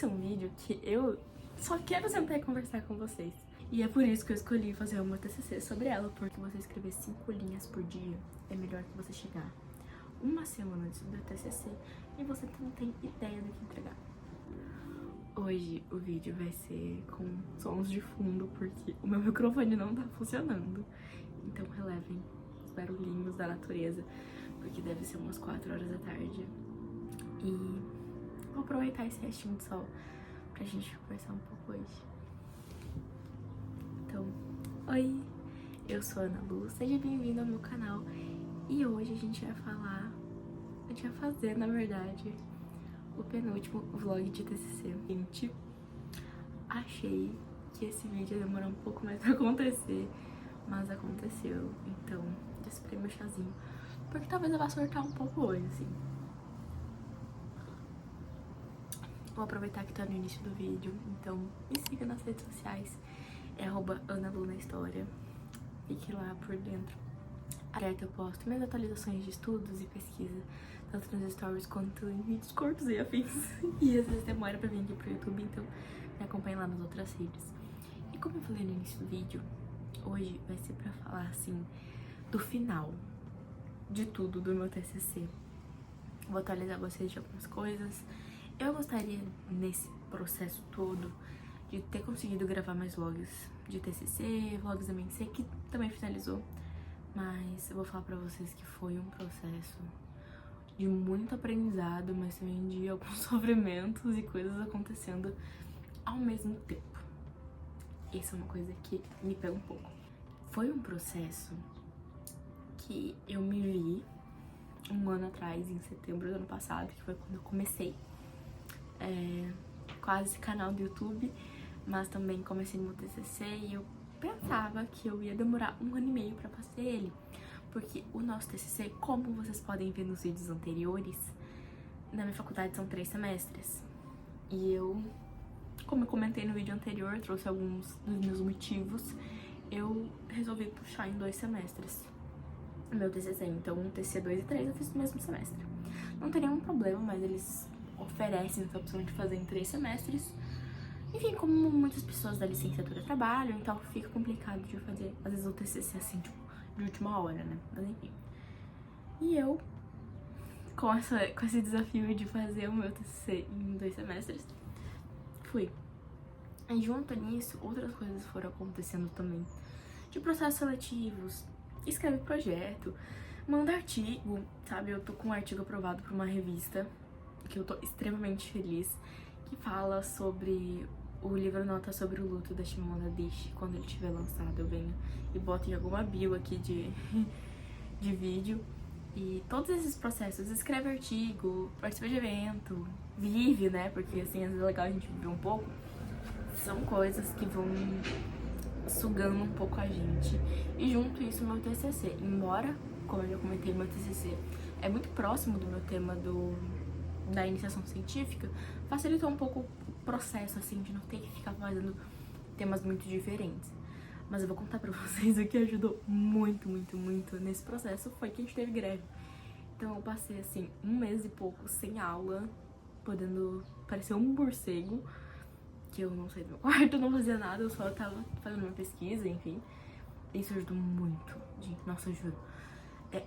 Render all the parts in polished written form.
Esse é um vídeo que eu só quero sentar e conversar com vocês. E é por isso que eu escolhi fazer uma TCC sobre ela, porque você escrever 5 linhas por dia é melhor que você chegar uma semana antes do TCC e você não tem ideia do que entregar. Hoje o vídeo vai ser com sons de fundo, porque o meu microfone não tá funcionando. Então relevem os barulhinhos da natureza, porque deve ser umas 4 horas da tarde. E vou aproveitar esse restinho de sol pra gente conversar um pouco hoje. Então, oi! Eu sou a Ana Lu, seja bem-vindo ao meu canal. E hoje a gente vai fazer, na verdade, o penúltimo vlog de TCC. Gente, achei que esse vídeo ia demorar um pouco mais pra acontecer, mas aconteceu. Então, eu esperei meu chazinho, porque talvez eu vá surtar um pouco hoje, assim. Vou aproveitar que tá no início do vídeo, então me siga nas redes sociais, é @AnaLuNaHistória. Fique lá por dentro. Direto eu posto minhas atualizações de estudos e pesquisa, tanto nos stories quanto em vídeos curtos e afins. E às vezes demora pra vir aqui pro YouTube, então me acompanhe lá nas outras redes. E como eu falei no início do vídeo, hoje vai ser pra falar, assim, do final de tudo do meu TCC. Vou atualizar vocês de algumas coisas. Eu gostaria, nesse processo todo, de ter conseguido gravar mais vlogs de TCC, vlogs da MNC, que também finalizou. Mas eu vou falar pra vocês que foi um processo de muito aprendizado, mas também de alguns sofrimentos e coisas acontecendo ao mesmo tempo. Isso é uma coisa que me pega um pouco. Foi um processo que eu me vi um ano atrás, em setembro do ano passado, que foi quando eu comecei quase esse canal do YouTube, mas também comecei no meu TCC e eu pensava que eu ia demorar 1 ano e meio pra fazer ele, porque o nosso TCC, como vocês podem ver nos vídeos anteriores, na minha faculdade são 3 semestres. E eu, como eu comentei no vídeo anterior, trouxe alguns dos meus motivos, eu resolvi puxar em 2 semestres o meu TCC. Então, TCC 2 e 3 eu fiz no mesmo semestre. Não tem nenhum problema, mas eles oferecem essa opção de fazer em 3 semestres. Enfim, como muitas pessoas da licenciatura trabalham, então fica complicado de fazer, às vezes, o TCC assim, tipo, de última hora, né? Mas enfim. E eu, com esse desafio de fazer o meu TCC em 2 semestres, fui. E junto nisso, outras coisas foram acontecendo também. De processos seletivos, escreve projeto, manda artigo, sabe? Eu tô com um artigo aprovado por uma revista, que eu tô extremamente feliz, que fala sobre o livro Nota sobre o Luto da Shimon Adichie. Quando ele estiver lançado, eu venho e boto em alguma bio aqui de vídeo. E todos esses processos, escreve artigo, participa de evento, vive, né? Porque assim, às vezes é legal a gente viver um pouco. São coisas que vão sugando um pouco a gente. E junto isso, meu TCC, embora, como eu já comentei, meu TCC é muito próximo do meu tema da iniciação científica, facilitou um pouco o processo, assim, de não ter que ficar fazendo temas muito diferentes. Mas eu vou contar pra vocês o que ajudou muito, muito, muito nesse processo foi que a gente teve greve. Então eu passei, assim, 1 mês e pouco sem aula, podendo parecer um morcego, que eu não saí do meu quarto, não fazia nada, eu só tava fazendo uma pesquisa, enfim. Isso ajudou muito, gente, nossa, eu juro.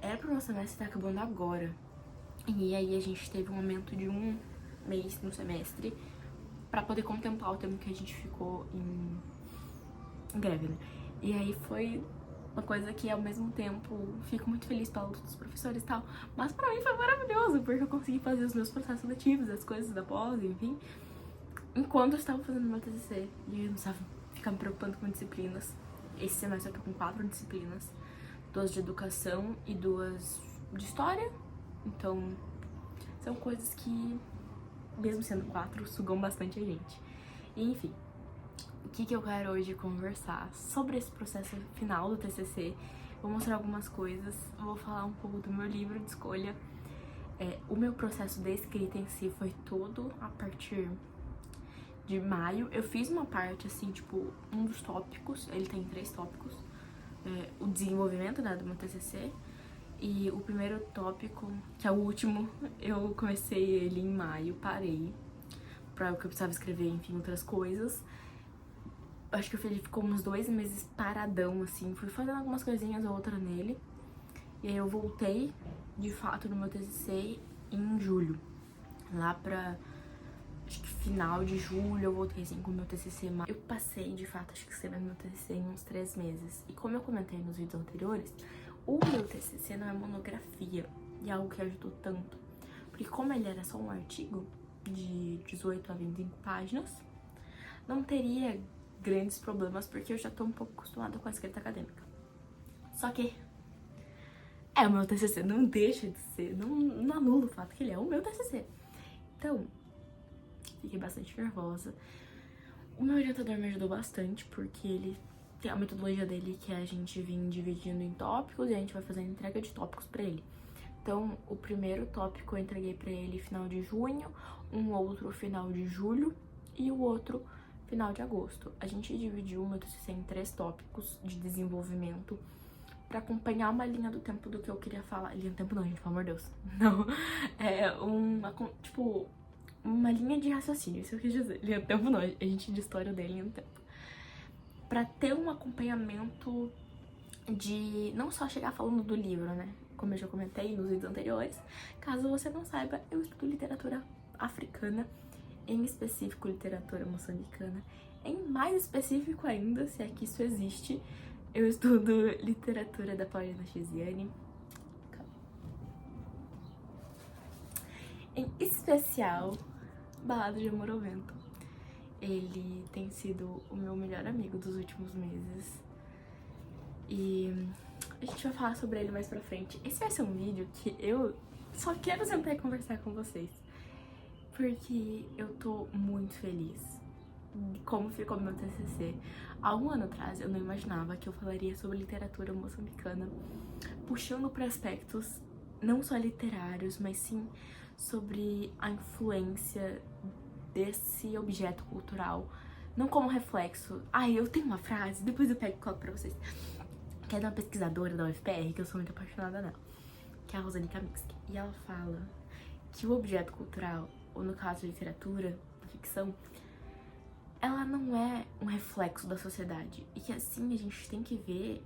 Era pro nosso semestre estar acabando agora. E aí a gente teve um aumento de 1 mês no semestre pra poder contemplar o tempo que a gente ficou em greve, né? E aí foi uma coisa que ao mesmo tempo fico muito feliz pela luta dos professores e tal, mas pra mim foi maravilhoso, porque eu consegui fazer os meus processos seletivos, as coisas da pós, enfim, enquanto eu estava fazendo meu TCC. E eu não precisava ficar me preocupando com disciplinas. Esse semestre eu tô com 4 disciplinas, 2 de educação e 2 de história. Então, são coisas que, mesmo sendo 4, sugam bastante a gente. E, enfim, o que eu quero hoje conversar sobre esse processo final do TCC. Vou mostrar algumas coisas, vou falar um pouco do meu livro de escolha. O meu processo de escrita em si foi todo a partir de maio. Eu fiz uma parte, assim, tipo, um dos tópicos, ele tem 3 tópicos. O desenvolvimento, né, do meu TCC. E o primeiro tópico, que é o último, eu comecei ele em maio, parei. pra o que eu precisava escrever, enfim, outras coisas. Acho que o Felipe ficou uns 2 meses paradão, assim, fui fazendo algumas coisinhas ou outra nele. E aí eu voltei, de fato, no meu TCC em julho. Lá pra, acho que final de julho, eu voltei, assim, com o meu TCC. Eu passei, de fato, acho que escrevendo meu TCC em uns 3 meses. E como eu comentei nos vídeos anteriores, o meu TCC não é monografia. E é algo que ajudou tanto. Porque como ele era só um artigo de 18 a 25 páginas, não teria grandes problemas, porque eu já tô um pouco acostumada com a escrita acadêmica. Só que o meu TCC, não deixa de ser, não anula o fato que ele é o meu TCC. Então, fiquei bastante nervosa. O meu orientador me ajudou bastante, porque ele tem a metodologia dele, que é a gente vir dividindo em tópicos e a gente vai fazendo entrega de tópicos pra ele. Então, o primeiro tópico eu entreguei pra ele final de junho, um outro final de julho e o outro final de agosto. A gente dividiu o meu TCC em 3 tópicos de desenvolvimento pra acompanhar uma linha do tempo do que eu queria falar. Linha do tempo não, gente, pelo amor de Deus. Não, é uma linha de raciocínio, isso eu quis dizer. Linha do tempo não, a gente de história odeia linha do tempo. Pra ter um acompanhamento de não só chegar falando do livro, né? Como eu já comentei nos vídeos anteriores. Caso você não saiba, eu estudo literatura africana, em específico literatura moçambicana. Em mais específico ainda, se é que isso existe, eu estudo literatura da Paulina Chiziane. Em especial, Balada de Amor ao Vento. Ele tem sido o meu melhor amigo dos últimos meses. E a gente vai falar sobre ele mais pra frente. Esse vai ser um vídeo que eu só quero sentar e conversar com vocês, porque eu tô muito feliz de como ficou meu TCC. Há um ano atrás eu não imaginava que eu falaria sobre literatura moçambicana, puxando para aspectos não só literários, mas sim sobre a influência desse objeto cultural, não como reflexo. Eu tenho uma frase, depois eu pego e coloco pra vocês, que é de uma pesquisadora da UFPR, que eu sou muito apaixonada nela, que é a Rosane Kaminski. E ela fala que o objeto cultural, ou no caso de literatura, ficção, ela não é um reflexo da sociedade. E que assim a gente tem que ver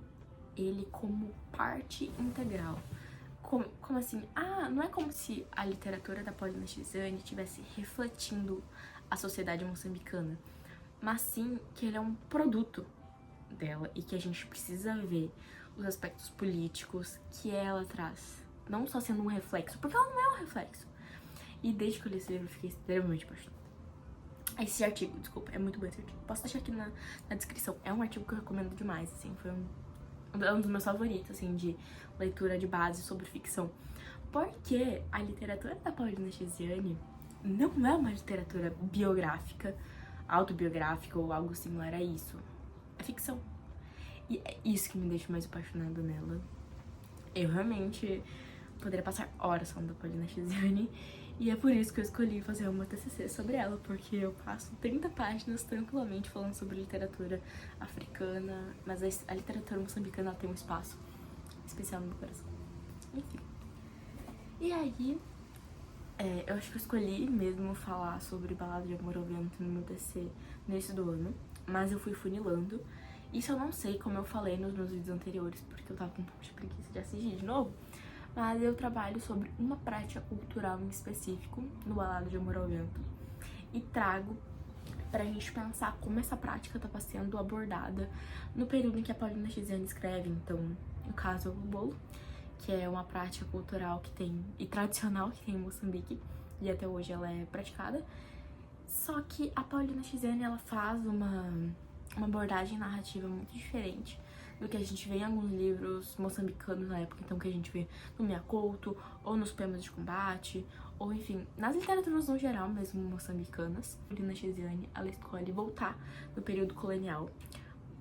ele como parte integral. Como assim? Não é como se a literatura da Paulina Chiziane estivesse refletindo a sociedade moçambicana, mas sim que ele é um produto dela e que a gente precisa ver os aspectos políticos que ela traz, não só sendo um reflexo, porque ela não é um reflexo. E desde que eu li esse livro eu fiquei extremamente apaixonada. Esse artigo, desculpa, é muito bom esse artigo. Posso deixar aqui na descrição. É um artigo que eu recomendo demais, assim, foi um dos meus favoritos, assim, de leitura de base sobre ficção. Porque a literatura da Paulina Chiziane não é uma literatura biográfica, autobiográfica ou algo similar a isso. É ficção. E é isso que me deixa mais apaixonada nela. Eu realmente poderia passar horas falando da Paulina Chiziane. E é por isso que eu escolhi fazer uma TCC sobre ela, porque eu passo 30 páginas tranquilamente falando sobre literatura africana, mas a literatura moçambicana ela tem um espaço especial no meu coração. Enfim. E aí, eu acho que eu escolhi mesmo falar sobre Balada de Amor ao Vento no meu TCC no início do ano, mas eu fui funilando. Isso eu não sei, como eu falei nos meus vídeos anteriores, porque eu tava com um pouco de preguiça de assistir de novo. Mas eu trabalho sobre uma prática cultural em específico no Balada de Amor ao Vento e trago pra gente pensar como essa prática tá sendo abordada no período em que a Paulina Chiziane escreve. Então, no caso, o bolo, que é uma prática cultural que tem, e tradicional que tem em Moçambique, e até hoje ela é praticada. Só que a Paulina Chiziane, ela faz uma abordagem narrativa muito diferente do que a gente vê em alguns livros moçambicanos na época, então que a gente vê no Minha Couto, ou nos poemas de combate, ou enfim, nas literaturas no geral mesmo moçambicanas. A Paulina Chiziane, ela escolhe voltar no período colonial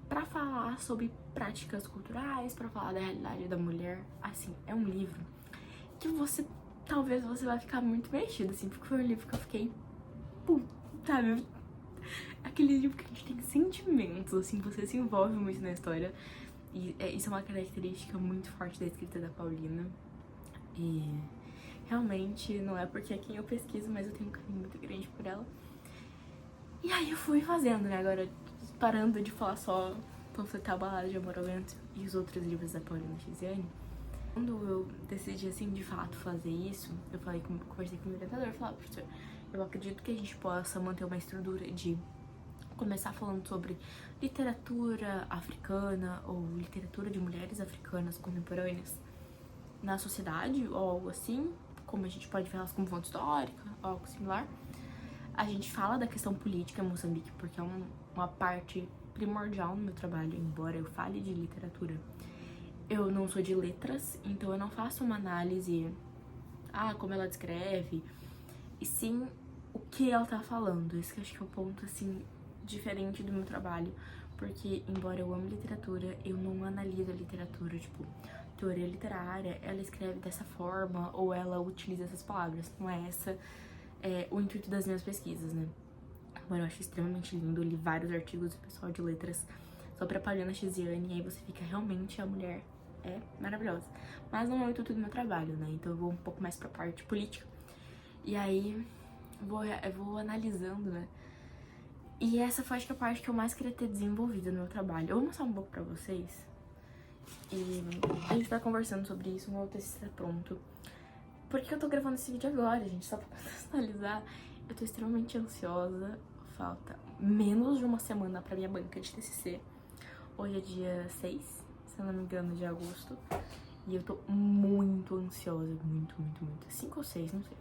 pra falar sobre práticas culturais, pra falar da realidade da mulher. Assim, é um livro que talvez você vai ficar muito mexido, assim, porque foi um livro que eu fiquei, sabe? Aquele livro que a gente tem sentimentos, assim, você se envolve muito na história. E isso é uma característica muito forte da escrita da Paulina. E realmente não é porque é quem eu pesquiso, mas eu tenho um carinho muito grande por ela. E aí eu fui fazendo, né? Agora, parando de falar só panfletar a Balada de Amor ao Vento e os outros livros da Paulina Chiziane. Quando eu decidi, assim, de fato fazer isso, eu conversei com o meu orientador e falei, professor, eu acredito que a gente possa manter uma estrutura de começar falando sobre literatura africana ou literatura de mulheres africanas contemporâneas na sociedade ou algo assim, como a gente pode ver elas como fonte histórica ou algo similar. A gente fala da questão política em Moçambique porque é uma parte primordial no meu trabalho, embora eu fale de literatura. Eu não sou de letras, então eu não faço uma análise, como ela descreve, e sim o que ela tá falando. Esse que eu acho que é o ponto, assim, diferente do meu trabalho. Porque, embora eu ame literatura, eu não analiso a literatura, tipo, teoria literária, ela escreve dessa forma ou ela utiliza essas palavras. Não é essa o intuito das minhas pesquisas, né? Agora, eu acho extremamente lindo, eu li vários artigos do pessoal de letras sobre a Paulina Chiziane, e aí você fica realmente a mulher é maravilhosa. Mas não é o intuito do meu trabalho, né? Então eu vou um pouco mais pra parte política. E aí eu vou analisando, né? E essa foi, acho que, a parte que eu mais queria ter desenvolvido no meu trabalho. Eu vou mostrar um pouco pra vocês. E a gente tá conversando sobre isso, o meu TCC tá pronto. Por que eu tô gravando esse vídeo agora, gente? Só pra contextualizar, eu tô extremamente ansiosa. Falta menos de uma semana pra minha banca de TCC. Hoje é dia 6, se eu não me engano, de agosto. E eu tô muito ansiosa, muito. 5 ou 6, não sei.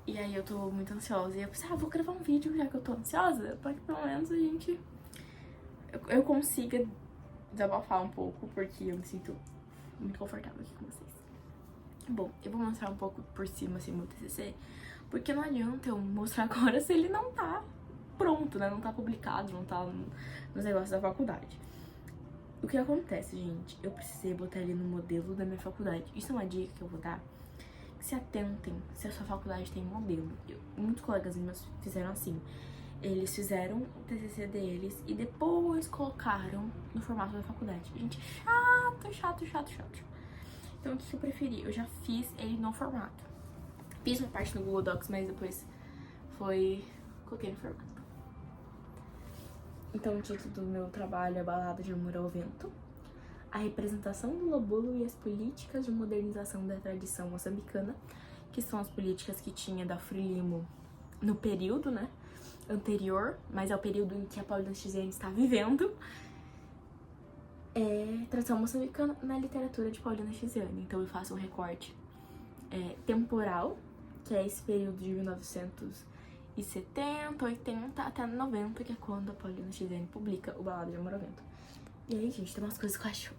E aí eu tô muito ansiosa. E eu pensei, vou gravar um vídeo já que eu tô ansiosa, pra que pelo menos a gente... Eu consiga desabafar um pouco, porque eu me sinto muito confortável aqui com vocês. Bom, eu vou mostrar um pouco por cima, assim, meu TCC, porque não adianta eu mostrar agora se ele não tá pronto, né? Não tá publicado, não tá nos negócios da faculdade. O que acontece, gente? Eu precisei botar ele no modelo da minha faculdade. Isso é uma dica que eu vou dar. Se atentem se a sua faculdade tem modelo. Muitos colegas meus fizeram assim. Eles fizeram o TCC deles e depois colocaram no formato da faculdade. Gente, chato. Então, o que eu preferi? Eu já fiz ele no formato. Fiz uma parte no Google Docs, mas depois coloquei no formato. Então, o título do meu trabalho é Balada de Amor ao Vento. A representação do Lobolo e as políticas de modernização da tradição moçambicana, que são as políticas que tinha da Frelimo no período, né, anterior, mas é o período em que a Paulina Chiziane está vivendo. Tradição moçambicana na literatura de Paulina Chiziane. Então eu faço um recorte temporal, que é esse período de 1970, 80 até 90, que é quando a Paulina Chiziane publica o Balada de Amor ao Vento. E aí, gente, tem umas coisas que eu acho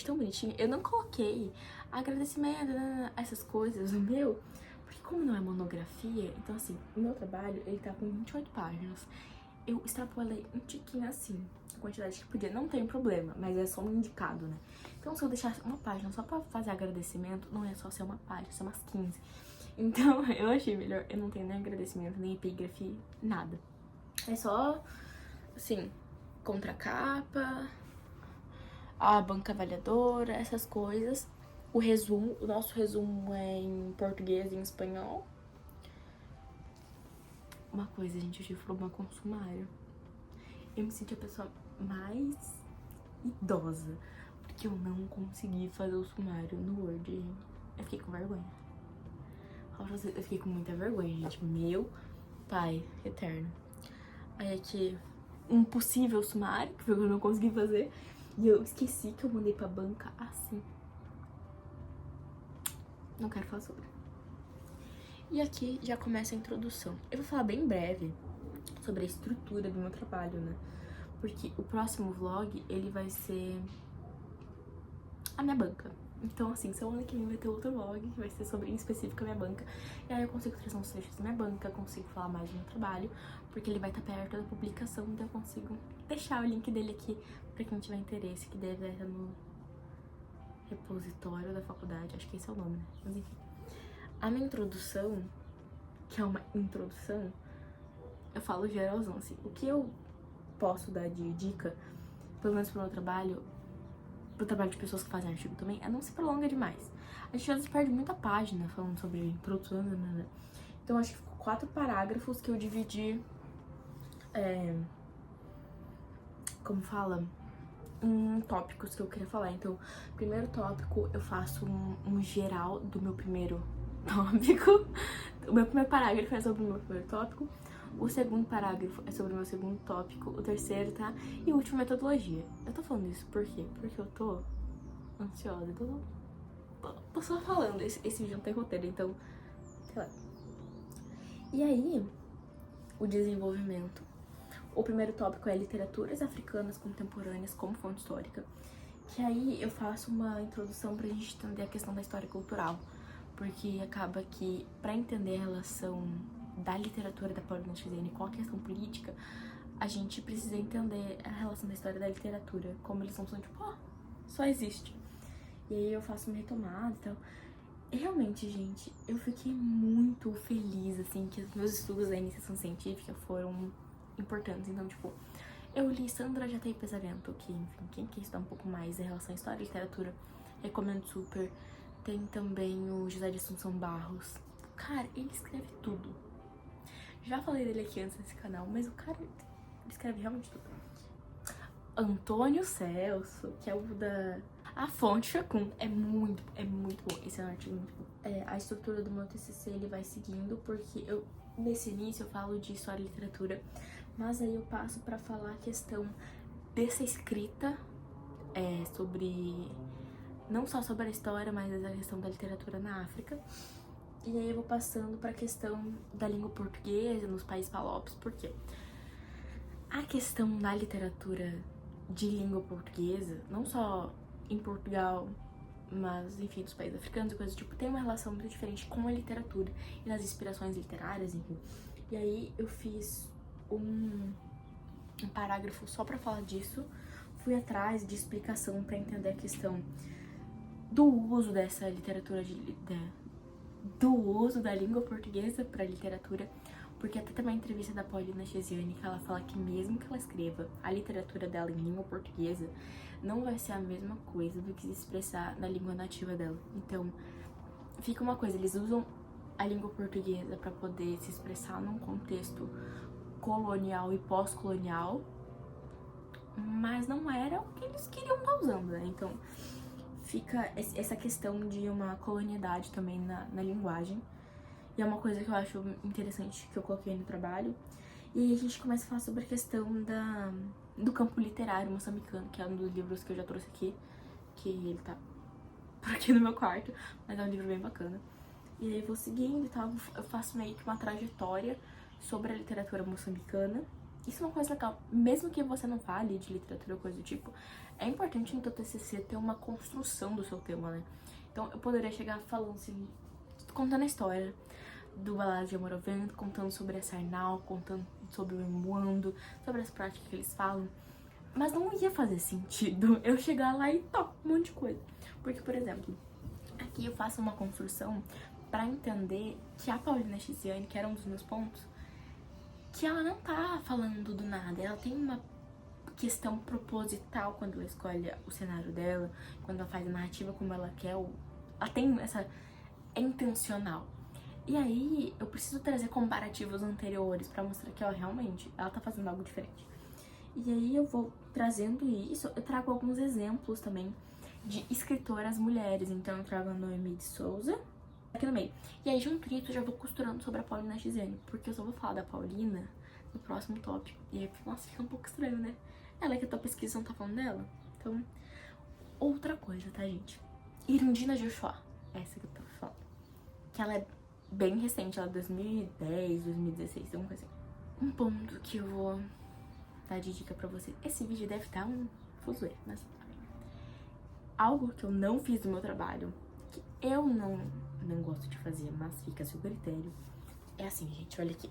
tão bonitinho. Eu não coloquei agradecimento, essas coisas no meu, porque como não é monografia, então assim, o meu trabalho, ele tá com 28 páginas. Eu extrapolei um tiquinho assim, a quantidade que podia. Não tem problema, mas é só um indicado, né? Então se eu deixasse uma página só pra fazer agradecimento, não é só ser uma página, são umas 15. Então eu achei melhor, eu não tenho nem agradecimento, nem epígrafe, nada. É só, assim, contracapa, a banca avaliadora, essas coisas. O resumo, o nosso resumo é em português e em espanhol. Uma coisa, gente, eu tive problema com o sumário. Eu me senti a pessoa mais idosa, porque eu não consegui fazer o sumário no Word. Eu fiquei com vergonha. Eu fiquei com muita vergonha, gente. Meu pai eterno. Aí aqui, um possível sumário, que foi o que eu não consegui fazer. E eu esqueci que eu mandei pra banca assim. Não quero falar sobre. E aqui já começa a introdução. Eu vou falar bem breve sobre a estrutura do meu trabalho, né? Porque o próximo vlog, ele vai ser a minha banca. Então, assim, semana que vem vai ter outro vlog que vai ser sobre, em específico, a minha banca. E aí eu consigo trazer uns trechos da minha banca, consigo falar mais do meu trabalho, porque ele vai estar perto da publicação, então eu consigo deixar o link dele aqui pra quem tiver interesse, que deve estar no repositório da faculdade, acho que esse é o nome, né? Mas enfim. A minha introdução, que é uma introdução, eu falo geralzão, assim. O que eu posso dar de dica, pelo menos pro meu trabalho, pro trabalho de pessoas que fazem artigo também, é não se prolonga demais. A gente às vezes perde muita página falando sobre introdução, né? Então acho que ficou 4 parágrafos que eu dividi como fala, tópicos que eu queria falar. Então, primeiro tópico, eu faço um geral do meu primeiro tópico. O meu primeiro parágrafo é sobre o meu primeiro tópico. O segundo parágrafo é sobre o meu segundo tópico. O terceiro, tá? E o último, metodologia. Eu tô falando isso por quê? Porque eu tô ansiosa. Eu tô só falando. Esse vídeo não tem roteiro, então, sei lá. E aí, o desenvolvimento. O primeiro tópico é literaturas africanas contemporâneas como fonte histórica. Que aí eu faço uma introdução pra gente entender a questão da história cultural. Porque acaba que, pra entender a relação da literatura da Paulina Schizene com a questão política, a gente precisa entender a relação da história da literatura. Como eles não são tipo, só existe. E aí eu faço uma retomada e tal. E realmente, gente, eu fiquei muito feliz, assim, que os meus estudos da iniciação científica foram importantes. Então, tipo, eu li Sandra Jatei Pesavento, que, enfim, quem quer estudar um pouco mais em relação à história e literatura, recomendo super. Tem também o José de Assunção Barros. Cara, ele escreve tudo. Já falei dele aqui antes nesse canal, mas o cara, ele escreve realmente tudo. Antônio Celso, que é o da... A fonte Chacun, é muito bom. Esse é um artigo muito bom. A estrutura do meu TCC, ele vai seguindo, porque eu, nesse início, eu falo de história e literatura, mas aí eu passo pra falar a questão dessa escrita, sobre... Não só sobre a história, mas a questão da literatura na África. E aí eu vou passando pra questão da língua portuguesa nos países palopes, por quê? A questão da literatura de língua portuguesa, não só em Portugal, mas, enfim, dos países africanos e coisas do tipo, tem uma relação muito diferente com a literatura e nas inspirações literárias, enfim. E aí eu fiz um parágrafo só pra falar disso, fui atrás de explicação pra entender a questão do uso dessa literatura, do uso da língua portuguesa pra literatura, porque até também a entrevista da Paulina Schizene, que ela fala que mesmo que ela escreva a literatura dela em língua portuguesa, não vai ser a mesma coisa do que se expressar na língua nativa dela. Então, fica uma coisa, eles usam a língua portuguesa pra poder se expressar num contexto colonial e pós-colonial, mas não era o que eles queriam estar usando, né? Então, fica essa questão de uma colonialidade também na linguagem. E é uma coisa que eu acho interessante que eu coloquei no trabalho. E aí a gente começa a falar sobre a questão do campo literário moçambicano, que é um dos livros que eu já trouxe aqui, que ele tá por aqui no meu quarto, mas é um livro bem bacana. E aí eu vou seguindo e tal, eu faço meio que uma trajetória sobre a literatura moçambicana. Isso é uma coisa legal, mesmo que você não fale de literatura ou coisa do tipo, é importante no teu TCC ter uma construção do seu tema, né? Então eu poderia chegar falando assim, contando a história do Balada de Amor ao Vento, contando sobre a Sarnau, contando sobre o Emuando, sobre as práticas que eles falam, mas não ia fazer sentido eu chegar lá e um monte de coisa. Porque, por exemplo, aqui eu faço uma construção pra entender que a Paulina Schizene, que era um dos meus pontos, que ela não tá falando do nada, ela tem uma questão proposital quando ela escolhe o cenário dela, quando ela faz a narrativa como ela quer, ela tem essa... é intencional. E aí eu preciso trazer comparativos anteriores pra mostrar que, ó, realmente, ela tá fazendo algo diferente. E aí eu vou trazendo isso, eu trago alguns exemplos também de escritoras mulheres, então eu trago a Noemi de Souza aqui no meio. E aí junto nisso eu já vou costurando sobre a Paulina Schizene, porque eu só vou falar da Paulina no próximo tópico. E aí, nossa, fica um pouco estranho, né? Ela que a tua pesquisa não tá falando dela. Então, outra coisa, tá, gente? Irundina Joshua, essa que eu tô falando. Que ela é bem recente, ela é 2010, 2016, alguma coisa assim. Um ponto que eu vou dar de dica pra vocês. Esse vídeo deve estar um fuzuê, mas... algo que eu não fiz do meu trabalho, que eu não gosto de fazer, mas fica a seu critério, é assim, gente, olha aqui.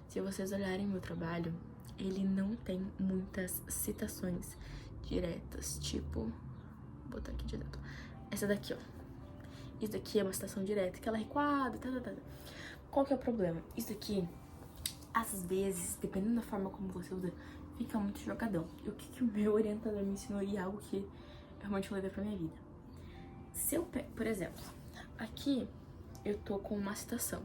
Se vocês olharem meu trabalho, ele não tem muitas citações diretas, tipo... vou botar aqui direto. Essa daqui, ó. Isso daqui é uma citação direta, que ela é recuada, Qual que é o problema? Isso aqui, às vezes, dependendo da forma como você usa, fica muito jogadão. E o que o meu orientador me ensinou, e algo que eu realmente levei pra minha vida. Se eu pego, por exemplo, aqui eu tô com uma citação.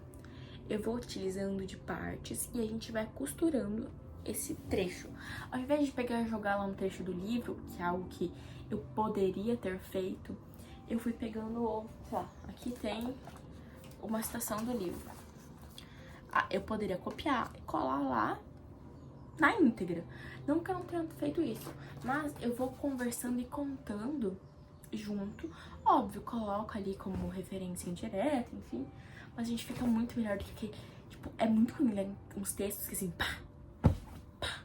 Eu vou utilizando de partes e a gente vai costurando esse trecho. Ao invés de pegar e jogar lá um trecho do livro, que é algo que eu poderia ter feito, eu fui pegando, sei lá, aqui tem uma citação do livro. Eu poderia copiar e colar lá na íntegra. Não que eu não tenha feito isso, mas eu vou conversando e contando junto. Óbvio, coloco ali como referência indireta, enfim. Mas a gente fica muito melhor do que, tipo, é muito ruim ler uns textos que assim, pá, pá,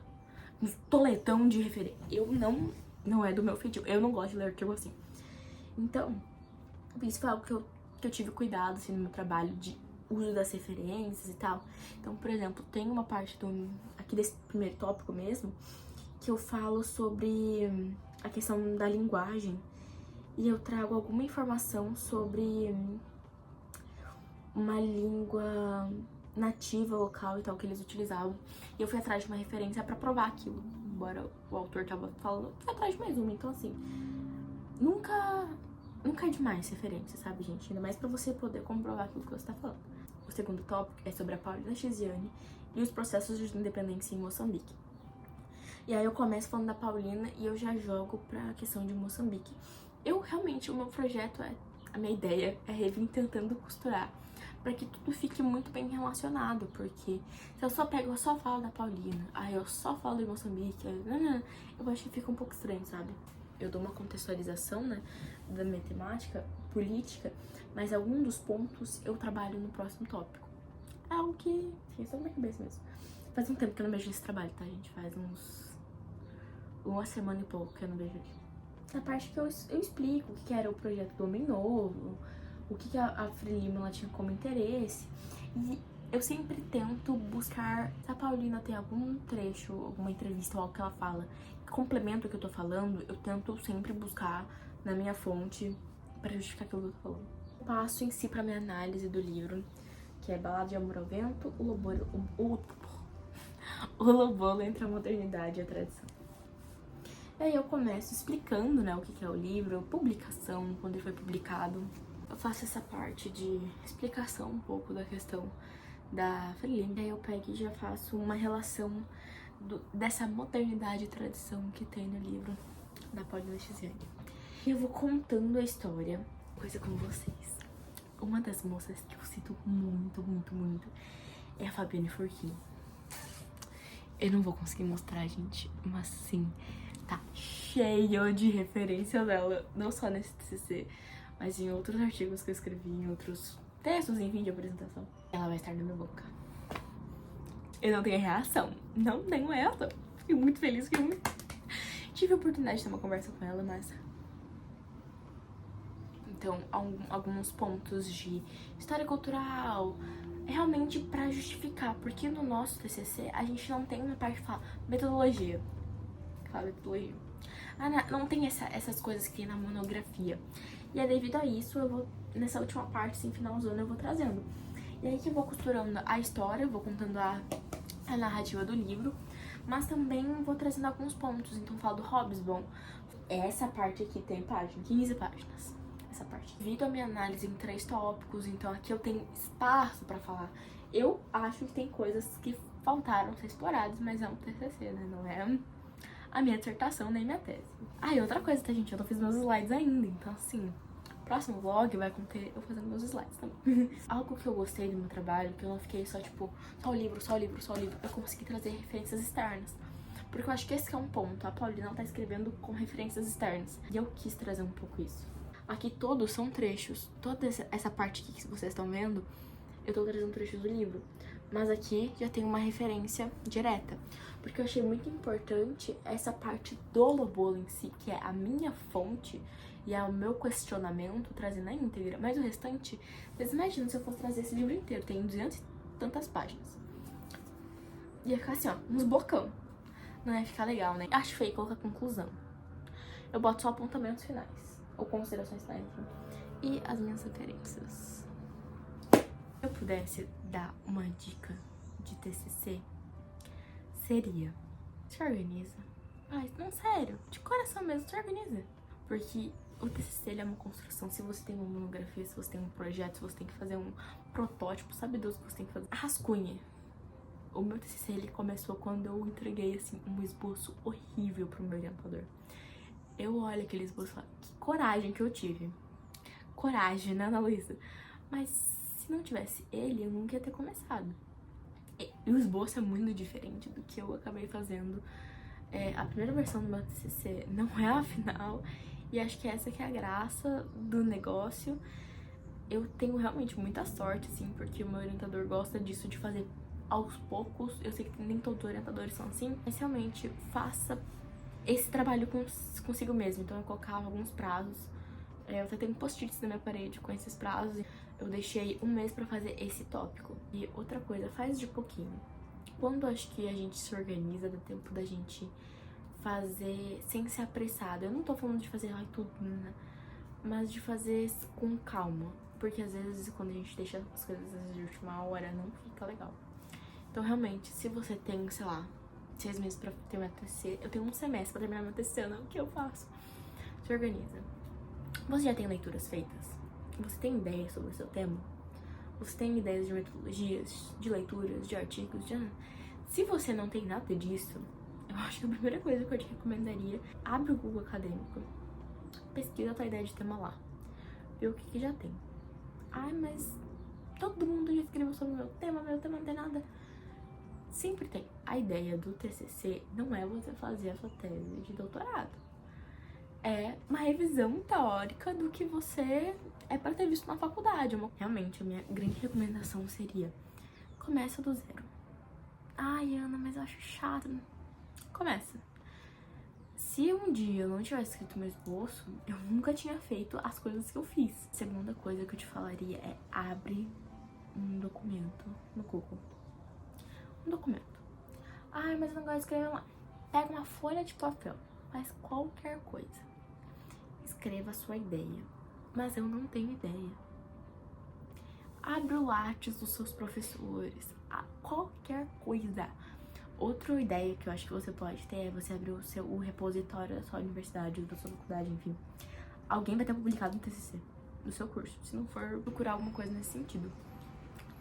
uns toletão de referência. Não é do meu feitio. Eu não gosto de ler artigo assim. Então, isso foi algo que eu tive cuidado, assim, no meu trabalho de uso das referências e tal. Então, por exemplo, tem uma parte aqui desse primeiro tópico mesmo, que eu falo sobre a questão da linguagem. E eu trago alguma informação sobre uma língua nativa local e tal que eles utilizavam. E eu fui atrás de uma referência pra provar aquilo. Embora o autor tava falando, fui atrás de mais uma. Então, assim, nunca é demais referência, sabe, gente? Ainda mais pra você poder comprovar aquilo que você tá falando. O segundo tópico é sobre a Paulina Chiziane e os processos de independência em Moçambique. E aí eu começo falando da Paulina e eu já jogo pra questão de Moçambique. O meu projeto a minha ideia é vir tentando costurar pra que tudo fique muito bem relacionado, porque se eu só falo da Paulina, aí eu só falo de Moçambique, eu acho que fica um pouco estranho, sabe? Eu dou uma contextualização, né, da minha temática política, mas algum dos pontos eu trabalho no próximo tópico. É algo que fica só na minha cabeça mesmo. Faz um tempo que eu não vejo esse trabalho, tá, gente? Faz uma semana e pouco que eu não vejo ele. Na parte que eu explico o que era o projeto do Homem Novo, o que a Frelimo ela tinha como interesse. E eu sempre tento buscar, se a Paulina tem algum trecho, alguma entrevista ou algo que ela fala que complementa o que eu tô falando, eu tento sempre buscar na minha fonte pra justificar aquilo que eu tô falando. Eu passo em si pra minha análise do livro, que é Balada de Amor ao Vento, o Lobolo entre a modernidade e a tradição. E aí eu começo explicando, né, o que é o livro, publicação, quando ele foi publicado. Eu faço essa parte de explicação um pouco da questão da Frelimo. E aí eu pego e já faço uma relação dessa modernidade e tradição que tem no livro da Paulina Chiziane. E eu vou contando a história, coisa com vocês. Uma das moças que eu cito muito, muito, muito é a Fabiane Furquim. Eu não vou conseguir mostrar, gente, mas sim, tá cheio de referência dela, não só nesse TCC, mas em outros artigos que eu escrevi, em outros textos, enfim, de apresentação. Ela vai estar na minha boca. Eu não tenho reação, não tenho reação. Fiquei muito feliz que eu tive a oportunidade de ter uma conversa com ela, mas... Então, alguns pontos de história cultural, realmente pra justificar, porque no nosso TCC a gente não tem uma parte que fala metodologia. Fala metodologia. Não tem essas coisas que tem na monografia. E é devido a isso, eu vou, nessa última parte, assim, finalzona, eu vou trazendo. E aí que eu vou costurando a história, eu vou contando a narrativa do livro, mas também vou trazendo alguns pontos. Então, eu falo do Hobsbawm. Essa parte aqui tem página, 15 páginas. Essa parte. Devido a minha análise em 3 tópicos, então aqui eu tenho espaço pra falar. Eu acho que tem coisas que faltaram ser exploradas, mas é um TCC, né? Não é a minha dissertação nem minha tese. E outra coisa, tá, gente? Eu não fiz meus slides ainda, então assim, próximo vlog vai conter eu fazendo meus slides também. Algo que eu gostei do meu trabalho, que eu não fiquei só, tipo, só o livro, eu consegui trazer referências externas. Porque eu acho que esse é um ponto, a Paulina tá escrevendo com referências externas. E eu quis trazer um pouco isso. Aqui todos são trechos. Toda essa parte aqui que vocês estão vendo, eu tô trazendo trechos do livro. Mas aqui já tem uma referência direta. Porque eu achei muito importante essa parte do Lobolo em si, que é a minha fonte e é o meu questionamento, trazer na íntegra. Mas o restante, vocês imaginam se eu fosse trazer esse livro inteiro, tem 200 e tantas páginas. Ia ficar assim, ó, uns bocão. Não ia ficar legal, né? Acho feio colocar conclusão. Eu boto só apontamentos finais. Ou considerações finais, enfim. E as minhas referências. Se eu pudesse dar uma dica de TCC, seria: se organiza. Ai, não, sério, de coração mesmo, se organiza. Porque o TCC ele é uma construção. Se você tem uma monografia, se você tem um projeto, se você tem que fazer um protótipo, sabe Deus o que você tem que fazer. Rascunhe. O meu TCC, ele começou quando eu entreguei, assim, um esboço horrível pro meu orientador. Eu olho aquele esboço e falo, que coragem que eu tive. Coragem, né, Ana Luísa? Mas se não tivesse ele, eu nunca ia ter começado. E o esboço é muito diferente do que eu acabei fazendo. A primeira versão do meu TCC não é a final, e acho que essa que é a graça do negócio. Eu tenho realmente muita sorte, assim, porque o meu orientador gosta disso, de fazer aos poucos. Eu sei que nem todos os orientadores são assim, mas realmente faça esse trabalho consigo mesmo. Então eu colocava alguns prazos. Eu até tenho post-its na minha parede com esses prazos. Eu deixei um mês pra fazer esse tópico. E outra coisa, faz de pouquinho. Quando acho que a gente se organiza, dá tempo da gente fazer sem ser apressado. Eu não tô falando de fazer tudo, né? Mas de fazer com calma. Porque às vezes quando a gente deixa as coisas de última hora, não fica legal. Então realmente, se você tem, sei lá, 6 meses pra terminar meu TCC, eu tenho um semestre pra terminar meu TCC, não, o que eu faço? Se organiza. Você já tem leituras feitas? Você tem ideias sobre o seu tema? Você tem ideias de metodologias, de leituras, de artigos? Se você não tem nada disso, eu acho que a primeira coisa que eu te recomendaria, abre o Google Acadêmico, pesquisa a tua ideia de tema lá, vê o que já tem. Ai, mas todo mundo já escreveu sobre o meu tema não tem nada. Sempre tem. A ideia do TCC não é você fazer a sua tese de doutorado. É uma revisão teórica do que você é pra ter visto na faculdade. Realmente, a minha grande recomendação seria: começa do zero. Ai, Ana, mas eu acho chato. Começa. Se um dia eu não tivesse escrito meu esboço, eu nunca tinha feito as coisas que eu fiz. Segunda coisa que eu te falaria é: abre um documento no Google. Um documento. Ai, mas eu não gosto de escrever lá. Pega uma folha de papel, faz qualquer coisa. Escreva a sua ideia. Mas eu não tenho ideia. Abre o Lattes dos seus professores. Qualquer coisa. Outra ideia que eu acho que você pode ter é você abrir o repositório da sua universidade, da sua faculdade, enfim. Alguém vai ter publicado no TCC do seu curso, se não for procurar alguma coisa nesse sentido.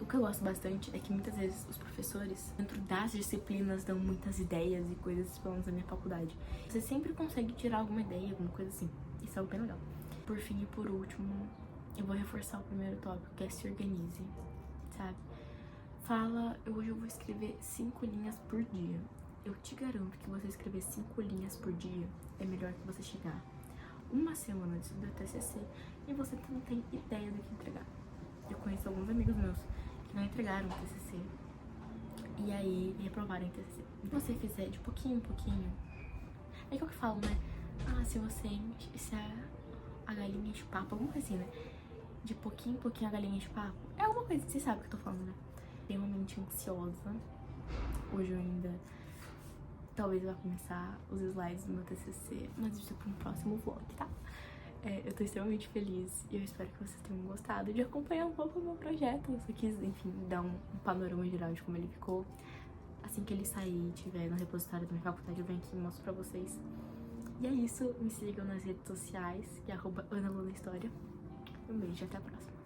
O que eu gosto bastante é que muitas vezes os professores, dentro das disciplinas, dão muitas ideias e coisas, pelo menos na minha faculdade. Você sempre consegue tirar alguma ideia, alguma coisa assim. Isso é algo bem legal. Por fim e por último, eu vou reforçar o primeiro tópico, que é se organize, sabe? Hoje eu vou escrever 5 linhas por dia. Eu te garanto que você escrever 5 linhas por dia é melhor que você chegar uma semana antes do TCC e você não tem ideia do que entregar. Eu conheço alguns amigos meus que não entregaram o TCC e aí reprovaram o TCC. Se você fizer de pouquinho em pouquinho, é que eu falo, né? Se você enche, se a galinha enche papo, alguma coisa assim, né? De pouquinho em pouquinho a galinha enche papo. É alguma coisa, você sabe o que eu tô falando, né? Extremamente ansiosa. Hoje eu ainda talvez vá começar os slides do meu TCC, mas isso é para um próximo vlog, tá? Eu tô extremamente feliz e eu espero que vocês tenham gostado de acompanhar um pouco o meu projeto. Eu só quis, enfim, dar um panorama geral de como ele ficou. Assim que ele sair e tiver no repositório da minha faculdade, eu venho aqui e mostro pra vocês. E é isso, me sigam nas redes sociais, que é @AnaLunaHistória. Um beijo e até a próxima.